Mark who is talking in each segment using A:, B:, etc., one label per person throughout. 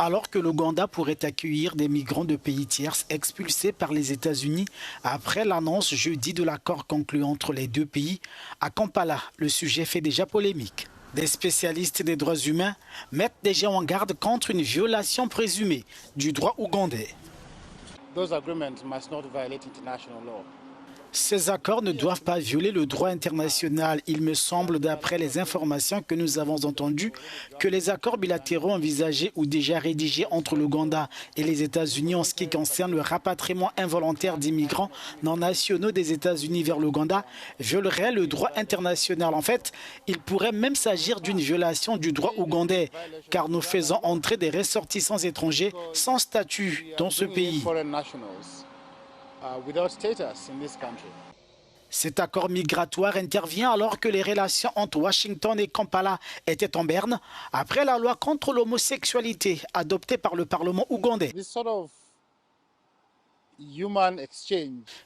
A: Alors que l'Ouganda pourrait accueillir des migrants de pays tiers expulsés par les États-Unis après l'annonce jeudi de l'accord conclu entre les deux pays, à Kampala, le sujet fait déjà polémique. Des spécialistes des droits humains mettent déjà en garde contre une violation présumée du droit ougandais. Ces accords ne doivent pas violer le droit international. Il me semble, d'après les informations que nous avons entendues, que les accords bilatéraux envisagés ou déjà rédigés entre l'Ouganda et les États-Unis en ce qui concerne le rapatriement involontaire d'immigrants non nationaux des États-Unis vers l'Ouganda violeraient le droit international. En fait, il pourrait même s'agir d'une violation du droit ougandais, car nous faisons entrer des ressortissants étrangers sans statut dans ce pays. Cet accord migratoire intervient alors que les relations entre Washington et Kampala étaient en berne après la loi contre l'homosexualité adoptée par le Parlement ougandais.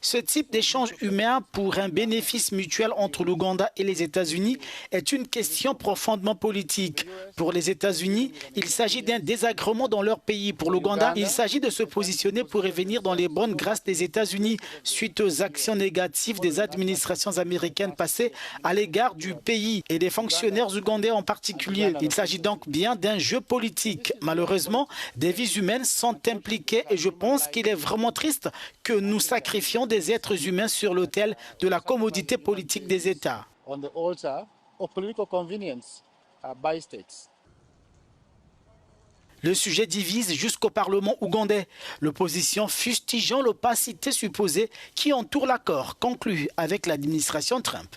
A: Ce type d'échange humain pour un bénéfice mutuel entre l'Ouganda et les États-Unis est une question profondément politique. Pour les États-Unis, il s'agit d'un désagrément dans leur pays. Pour l'Ouganda, il s'agit de se positionner pour revenir dans les bonnes grâces des États-Unis suite aux actions négatives des administrations américaines passées à l'égard du pays et des fonctionnaires ougandais en particulier. Il s'agit donc bien d'un jeu politique. Malheureusement, des vies humaines sont impliquées et je pense qu'il est vraiment triste que nous sacrifions des êtres humains sur l'autel de la commodité politique des États. Le sujet divise jusqu'au Parlement ougandais, l'opposition fustigeant l'opacité supposée qui entoure l'accord conclu avec l'administration Trump.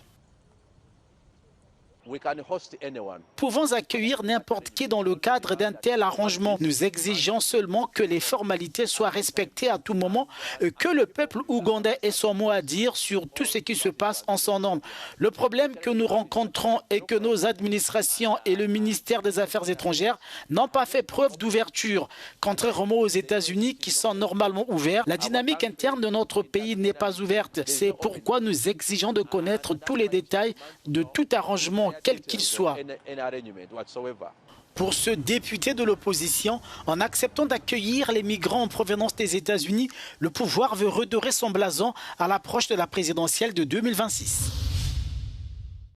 A: Pouvons accueillir n'importe qui dans le cadre d'un tel arrangement. Nous exigeons seulement que les formalités soient respectées à tout moment et que le peuple ougandais ait son mot à dire sur tout ce qui se passe en son nom. Le problème que nous rencontrons est que nos administrations et le ministère des Affaires étrangères n'ont pas fait preuve d'ouverture. Contrairement aux États-Unis qui sont normalement ouverts, la dynamique interne de notre pays n'est pas ouverte. C'est pourquoi nous exigeons de connaître tous les détails de tout arrangement, quel qu'il soit. Pour ce député de l'opposition, en acceptant d'accueillir les migrants en provenance des États-Unis, le pouvoir veut redorer son blason à l'approche de la présidentielle de 2026.